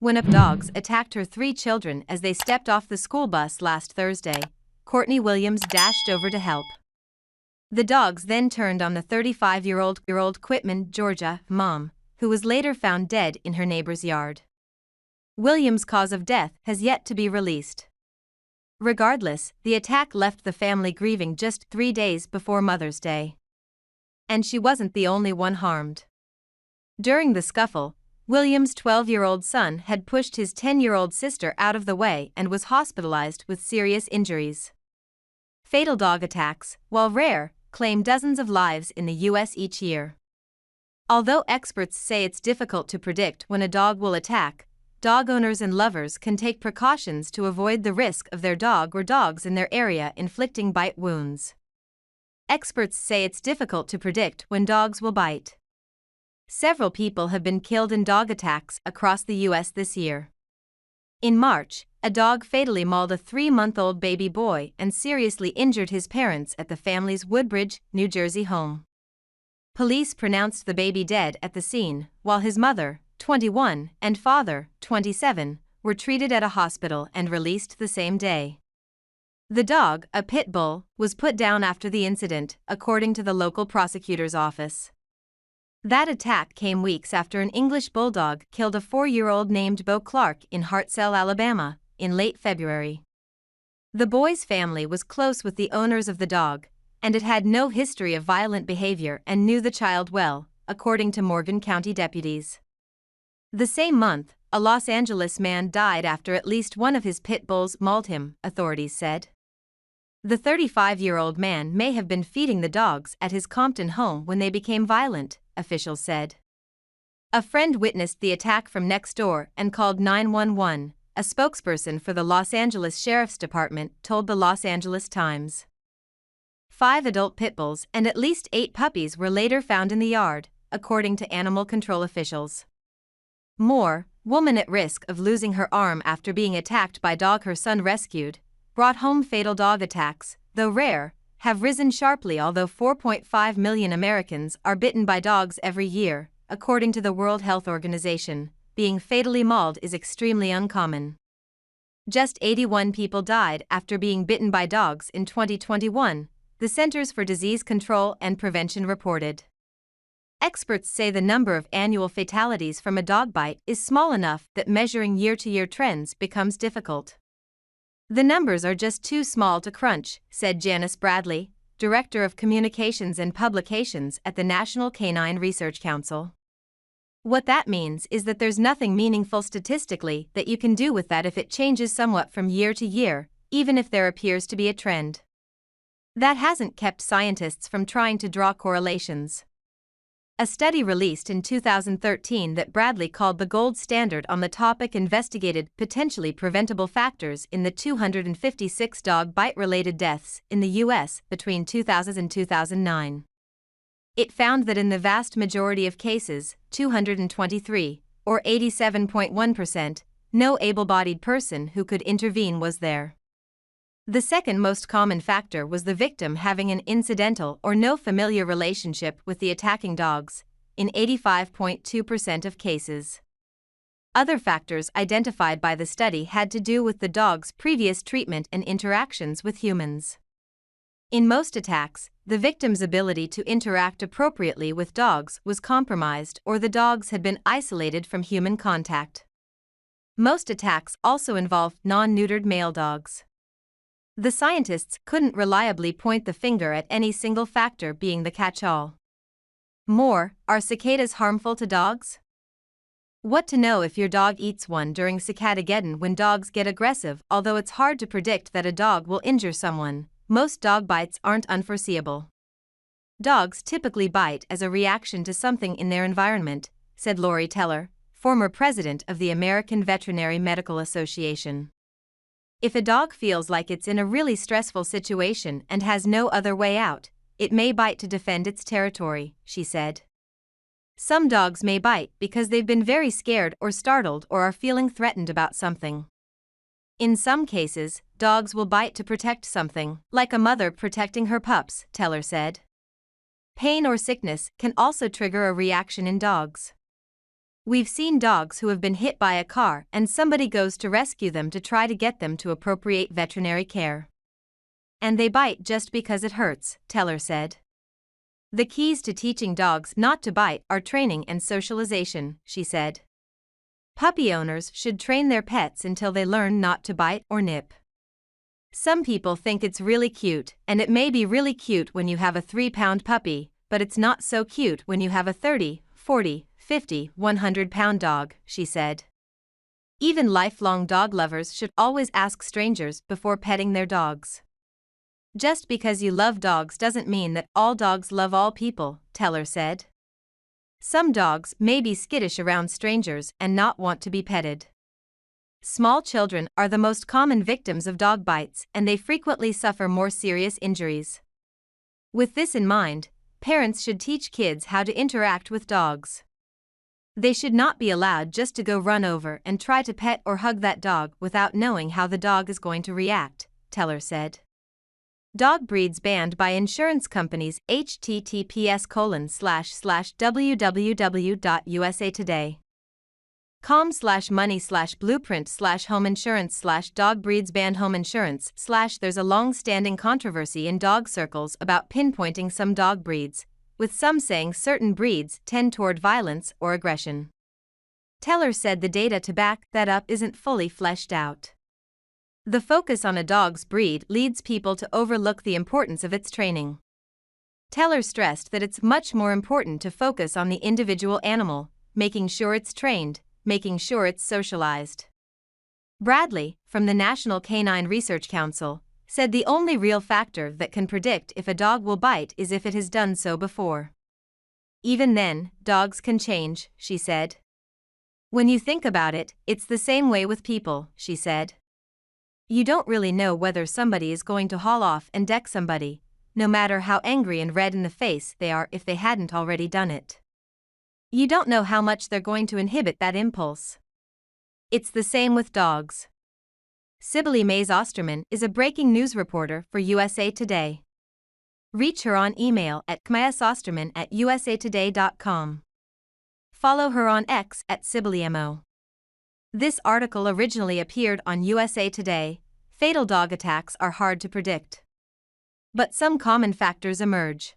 When of dogs attacked her 3 children as they stepped off the school bus last Thursday, Courtney Williams dashed over to help. The dogs then turned on the 35-year-old Quitman, Georgia, mom, who was later found dead in her neighbor's yard. Williams' cause of death has yet to be released. Regardless, the attack left the family grieving just 3 days before Mother's Day. And she wasn't the only one harmed. During the scuffle, Williams' 12-year-old son had pushed his 10-year-old sister out of the way and was hospitalized with serious injuries. Fatal dog attacks, while rare, claim dozens of lives in the U.S. each year. Although experts say it's difficult to predict when a dog will attack, dog owners and lovers can take precautions to avoid the risk of their dog or dogs in their area inflicting bite wounds. Experts say it's difficult to predict when dogs will bite. Several people have been killed in dog attacks across the U.S. this year. In March, a dog fatally mauled a 3-month-old baby boy and seriously injured his parents at the family's Woodbridge, New Jersey home. Police pronounced the baby dead at the scene, while his mother, 21, and father, 27, were treated at a hospital and released the same day. The dog, a pit bull, was put down after the incident, according to the local prosecutor's office. That attack came weeks after an English bulldog killed a 4-year-old named Bo Clark in Hartselle, Alabama, in late February. The boy's family was close with the owners of the dog, and it had no history of violent behavior and knew the child well, according to Morgan County deputies. The same month, a Los Angeles man died after at least one of his pit bulls mauled him, authorities said. The 35-year-old man may have been feeding the dogs at his Compton home when they became violent, officials said. A friend witnessed the attack from next door and called 911, a spokesperson for the Los Angeles Sheriff's Department told the Los Angeles Times. 5 adult pit bulls and at least 8 puppies were later found in the yard, according to animal control officials. Moore, woman at risk of losing her arm after being attacked by dog her son rescued, brought home fatal dog attacks, though rare, have risen sharply although 4.5 million Americans are bitten by dogs every year, according to the World Health Organization. Being fatally mauled is extremely uncommon. Just 81 people died after being bitten by dogs in 2021, the Centers for Disease Control and Prevention reported. Experts say the number of annual fatalities from a dog bite is small enough that measuring year-to-year trends becomes difficult. The numbers are just too small to crunch, said Janice Bradley, Director of Communications and Publications at the National Canine Research Council. What that means is that there's nothing meaningful statistically that you can do with that if it changes somewhat from year to year, even if there appears to be a trend. That hasn't kept scientists from trying to draw correlations. A study released in 2013 that Bradley called the gold standard on the topic investigated potentially preventable factors in the 256 dog bite-related deaths in the U.S. between 2000 and 2009. It found that in the vast majority of cases, 223, or 87.1%, no able-bodied person who could intervene was there. The second most common factor was the victim having an incidental or no familiar relationship with the attacking dogs, in 85.2% of cases. Other factors identified by the study had to do with the dog's previous treatment and interactions with humans. In most attacks, the victim's ability to interact appropriately with dogs was compromised or the dogs had been isolated from human contact. Most attacks also involved non-neutered male dogs. The scientists couldn't reliably point the finger at any single factor being the catch-all. More, are cicadas harmful to dogs? What to know if your dog eats one during Cicadageddon when dogs get aggressive. Although it's hard to predict that a dog will injure someone, most dog bites aren't unforeseeable. Dogs typically bite as a reaction to something in their environment, said Lori Teller, former president of the American Veterinary Medical Association. If a dog feels like it's in a really stressful situation and has no other way out, it may bite to defend its territory, she said. Some dogs may bite because they've been very scared or startled or are feeling threatened about something. In some cases, dogs will bite to protect something, like a mother protecting her pups, Teller said. Pain or sickness can also trigger a reaction in dogs. We've seen dogs who have been hit by a car and somebody goes to rescue them to try to get them to appropriate veterinary care. And they bite just because it hurts, Teller said. The keys to teaching dogs not to bite are training and socialization, she said. Puppy owners should train their pets until they learn not to bite or nip. Some people think it's really cute, and it may be really cute when you have a 3-pound puppy, but it's not so cute when you have a 30, 40, 50, 100-pound dog, she said. Even lifelong dog lovers should always ask strangers before petting their dogs. Just because you love dogs doesn't mean that all dogs love all people, Teller said. Some dogs may be skittish around strangers and not want to be petted. Small children are the most common victims of dog bites, and they frequently suffer more serious injuries. With this in mind, parents should teach kids how to interact with dogs. They should not be allowed just to go run over and try to pet or hug that dog without knowing how the dog is going to react, Teller said. Dog breeds banned by insurance companies. https://www.usatoday.com/money/blueprint/home insurance/dog breeds banned home insurance/ There's a long-standing controversy in dog circles about pinpointing some dog breeds, with some saying certain breeds tend toward violence or aggression. Teller said the data to back that up isn't fully fleshed out. The focus on a dog's breed leads people to overlook the importance of its training. Teller stressed that it's much more important to focus on the individual animal, making sure it's trained, making sure it's socialized. Bradley, from the National Canine Research Council, said the only real factor that can predict if a dog will bite is if it has done so before. Even then, dogs can change, she said. When you think about it, it's the same way with people, she said. You don't really know whether somebody is going to haul off and deck somebody, no matter how angry and red in the face they are if they hadn't already done it. You don't know how much they're going to inhibit that impulse. It's the same with dogs. Sibylle Mays Osterman is a breaking news reporter for USA Today. Reach her on email at kmayasosterman@usatoday.com. Follow her on X at SibylleMO. This article originally appeared on USA Today. Fatal dog attacks are hard to predict. But some common factors emerge.